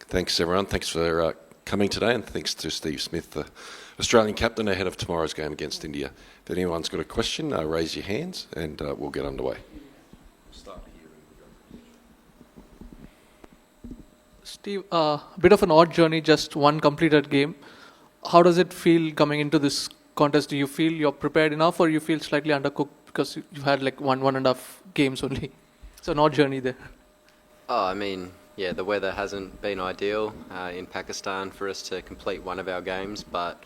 Thanks, everyone. Thanks for coming today, and thanks to Steve Smith, the Australian captain, ahead of tomorrow's game against India. If anyone's got a question, raise your hands and we'll get underway. Steve, a bit of an odd journey, just one completed game. How does it feel coming into this contest? Do you feel you're prepared enough, or you feel slightly undercooked because you've had like one and a half games only? It's an odd journey there. The weather hasn't been ideal in Pakistan for us to complete one of our games, but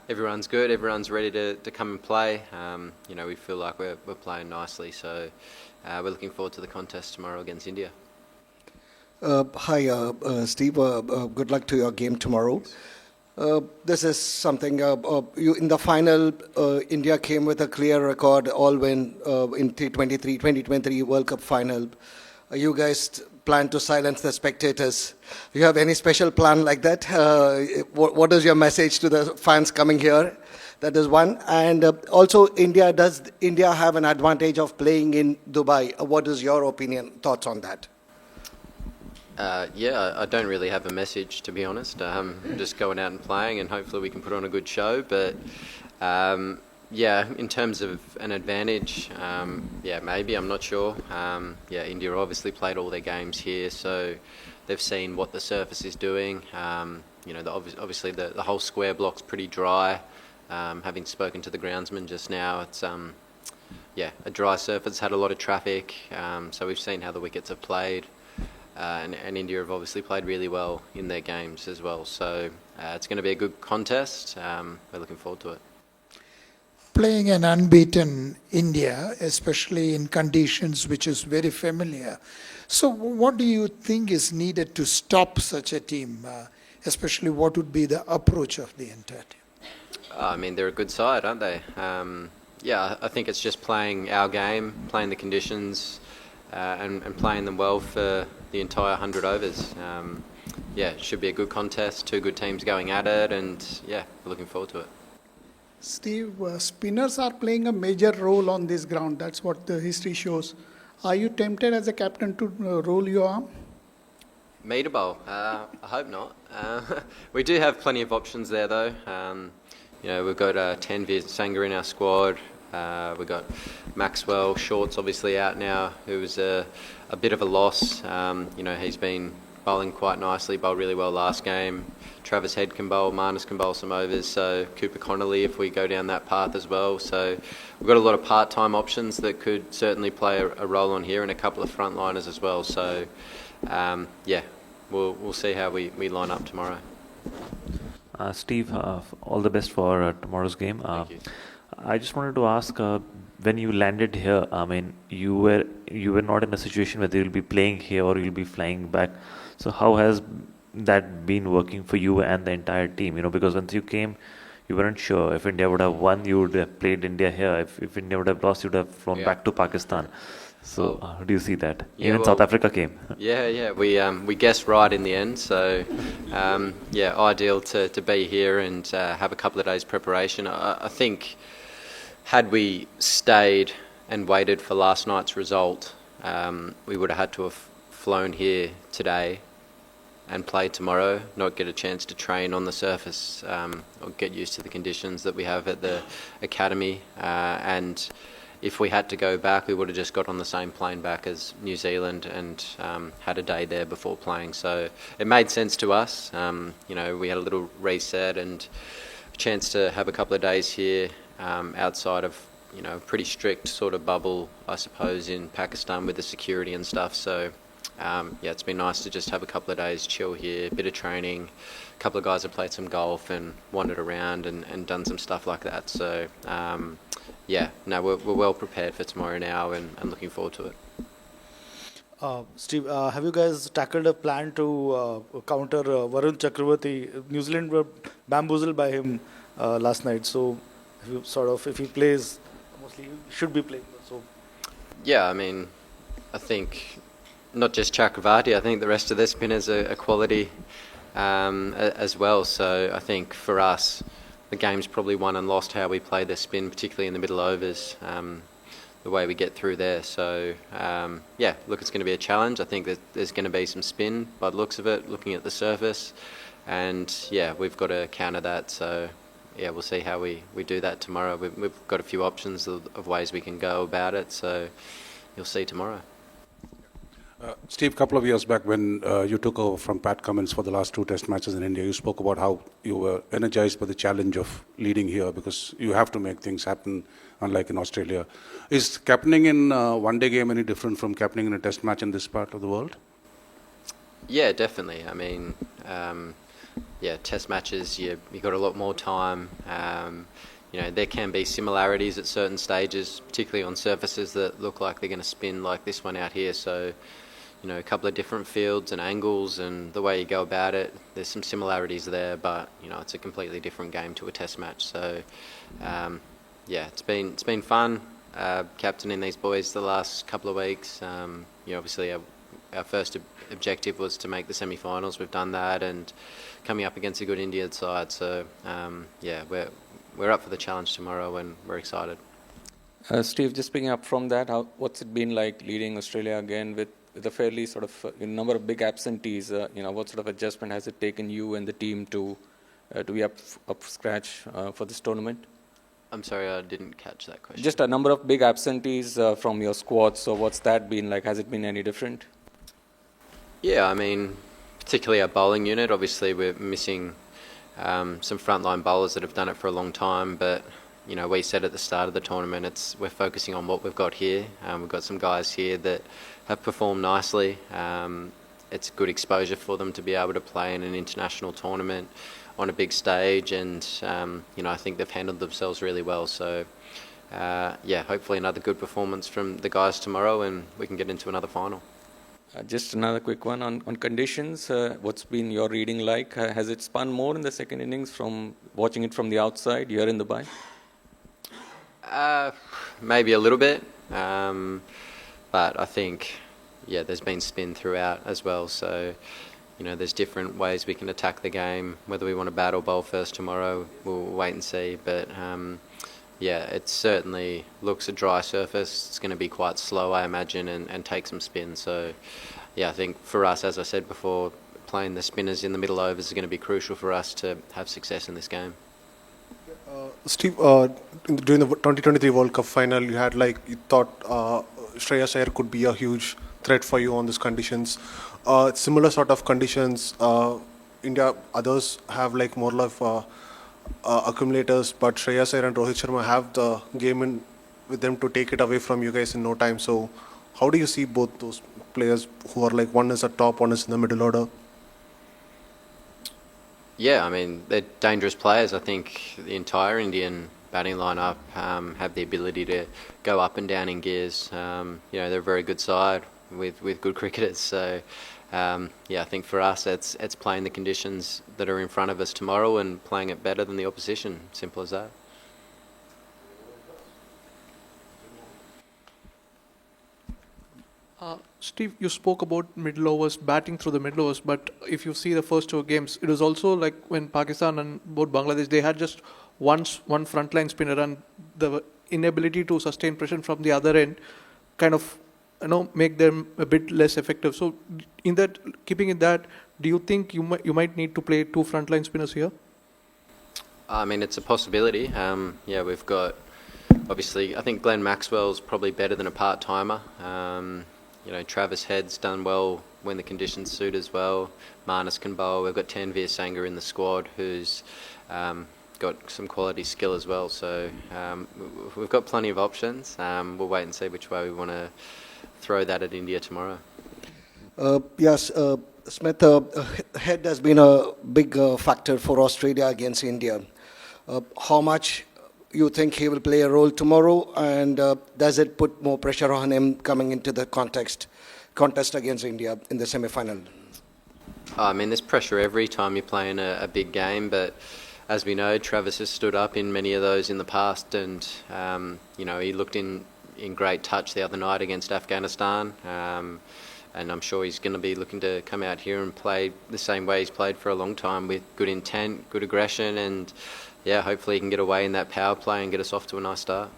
everyone's good. Everyone's ready to come and play. We feel like we're playing nicely, so we're looking forward to the contest tomorrow against India. Hi, Steve. Good luck to your game tomorrow. This is something, in the final, India came with a clear record, all win in 2023 World Cup final. You guys plan to silence the spectators. Do you have any special plan like that? What is your message to the fans coming here? That is one. And also, does India have an advantage of playing in Dubai? What is your opinion, thoughts on that? I don't really have a message, to be honest. Just going out and playing, and hopefully we can put on a good show. But in terms of an advantage, maybe, I'm not sure. India obviously played all their games here, so they've seen what the surface is doing. Obviously the whole square block's pretty dry. Having spoken to the groundsman just now, it's a dry surface, had a lot of traffic. So we've seen how the wickets have played. And India have obviously played really well in their games as well. So it's going to be a good contest. We're looking forward to it. Playing an unbeaten India, especially in conditions which is very familiar. So what do you think is needed to stop such a team? Especially what would be the approach of the entire team? They're a good side, aren't they? I think it's just playing our game, playing the conditions, and playing them well for the entire 100 overs. It should be a good contest, two good teams going at it, and we're looking forward to it. Steve, spinners are playing a major role on this ground. That's what the history shows. Are you tempted as a captain to roll your arm? Me to bowl? I hope not. We do have plenty of options there, though. We've got Tanveer Sangha in our squad. We've got Maxwell Short's obviously out now, who was a bit of a loss. He's been bowling quite nicely, bowled really well last game. Travis Head can bowl, Marnus can bowl some overs, so Cooper Connolly if we go down that path as well. So we've got a lot of part-time options that could certainly play a role on here, and a couple of frontliners as well. So we'll see how we line up tomorrow. Steve, all the best for tomorrow's game. Thank you. I just wanted to ask, when you landed here, you were not in a situation whether you'll be playing here or you'll be flying back. So how has that been working for you and the entire team? Because once you came, you weren't sure if India would have won, you would have played India here. If India would have lost, you would have flown back to Pakistan. So how do you see that? Even South Africa came. We guessed right in the end. So ideal to be here and have a couple of days preparation. I think had we stayed and waited for last night's result, we would have had to have flown here today and play tomorrow, not get a chance to train on the surface or get used to the conditions that we have at the academy. And if we had to go back, we would have just got on the same plane back as New Zealand and had a day there before playing. So it made sense to us. We had a little reset and a chance to have a couple of days here outside of a pretty strict sort of bubble, I suppose, in Pakistan with the security and stuff. So it's been nice to just have a couple of days chill here, a bit of training. A couple of guys have played some golf and wandered around and done some stuff like that. So we're well prepared for tomorrow now and looking forward to it. Steve, have you guys tackled a plan to counter Varun Chakravarti? New Zealand were bamboozled by him last night. So if he plays, mostly he should be playing. So I think not just Chakravarti, I think the rest of the spinners are quality as well. So I think for us, the game's probably won and lost how we play the spin, particularly in the middle overs. the way we get through there. So yeah, look, it's going to be a challenge. I think that there's going to be some spin by the looks of it, looking at the surface, and yeah, we've got to counter that. So yeah, we'll see how we do that tomorrow. We've got a few options of ways we can go about it. So you'll see tomorrow. Steve, a couple of years back when you took over from Pat Cummins for the last 2 test matches in India, you spoke about how you were energized by the challenge of leading here because you have to make things happen, unlike in Australia. Is captaining in a one-day game any different from captaining in a test match in this part of the world? Yeah, definitely. I mean, yeah, test matches, you got a lot more time. You know, there can be similarities at certain stages, particularly on surfaces that look like they're going to spin like this one out here. So, you know, a couple of different fields and angles and the way you go about it, there's some similarities there, but, you know, it's a completely different game to a test match. So, yeah, it's been fun captaining these boys the last couple of weeks. You know, obviously our first objective was to make the semi-finals. We've done that, and coming up against a good India side. So, yeah, we're up for the challenge tomorrow, and we're excited. Steve, just picking up from that, what's it been like leading Australia again with a fairly sort of number of big absentees? You know, what sort of adjustment has it taken you and the team to be up scratch for this tournament? I'm sorry, I didn't catch that question. Just a number of big absentees from your squad. So what's that been like? Has it been any different? Yeah, I mean, particularly our bowling unit. Obviously, we're missing some frontline bowlers that have done it for a long time, but you know, we said at the start of the tournament, we're focusing on what we've got here. We've got some guys here that have performed nicely. It's good exposure for them to be able to play in an international tournament on a big stage, and you know, I think they've handled themselves really well. So yeah, hopefully another good performance from the guys tomorrow, and we can get into another final. Just another quick one on conditions. What's been your reading like? Has it spun more in the second innings from watching it from the outside here in Dubai? Maybe a little bit, but I think, yeah, there's been spin throughout as well. So, you know, there's different ways we can attack the game. Whether we want to bat or bowl first tomorrow, we'll wait and see. But yeah, it certainly looks a dry surface. It's going to be quite slow, I imagine, and take some spin. So, yeah, I think for us, as I said before, playing the spinners in the middle overs is going to be crucial for us to have success in this game. Steve, during the 2023 World Cup final, you thought Shreyas Iyer could be a huge threat for you on these conditions. Similar sort of conditions, India, others have like more of accumulators, but Shreyas Iyer and Rohit Sharma have the game in with them to take it away from you guys in no time. So how do you see both those players who are like, one is at top, one is in the middle order? Yeah, I mean, they're dangerous players. I think the entire Indian batting lineup have the ability to go up and down in gears. You know, they're a very good side with good cricketers. So, yeah, I think for us, it's playing the conditions that are in front of us tomorrow and playing it better than the opposition. Simple as that. Steve, you spoke about middle overs, batting through the middle overs, but if you see the first 2 games, it was also like when Pakistan and both Bangladesh, they had just one frontline spinner, and the inability to sustain pressure from the other end kind of, you know, make them a bit less effective. So in that, keeping in that, do you think you might need to play 2 frontline spinners here? I mean, it's a possibility. Yeah, we've got, obviously, I think Glenn Maxwell's probably better than a part-timer. You know, Travis Head's done well when the conditions suit as well. Marnus can bowl. We've got Tanveer Sangha in the squad who's got some quality skill as well. So we've got plenty of options. We'll wait and see which way we want to throw that at India tomorrow. Yes, Smith, Head has been a big factor for Australia against India. How much you think he will play a role tomorrow, and does it put more pressure on him coming into the contest against India in the semi-final? I mean, there's pressure every time you're playing a big game, but as we know, Travis has stood up in many of those in the past, and you know, he looked in great touch the other night against Afghanistan, and I'm sure he's going to be looking to come out here and play the same way he's played for a long time, with good intent, good aggression, and yeah, hopefully he can get away in that power play and get us off to a nice start.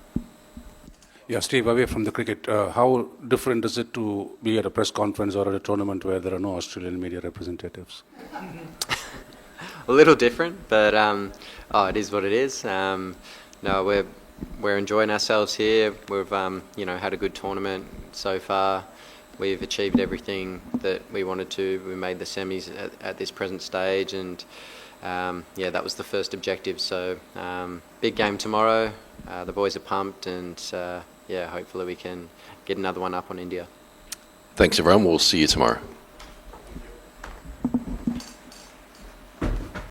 Yeah, Steve, away from the cricket, how different is it to be at a press conference or at a tournament where there are no Australian media representatives? A little different, but it is what it is. No, we're enjoying ourselves here. We've had a good tournament so far. We've achieved everything that we wanted to. We made the semis at this present stage, and that was the first objective. So big game tomorrow. The boys are pumped, and hopefully we can get another one up on India. Thanks, everyone. We'll see you tomorrow.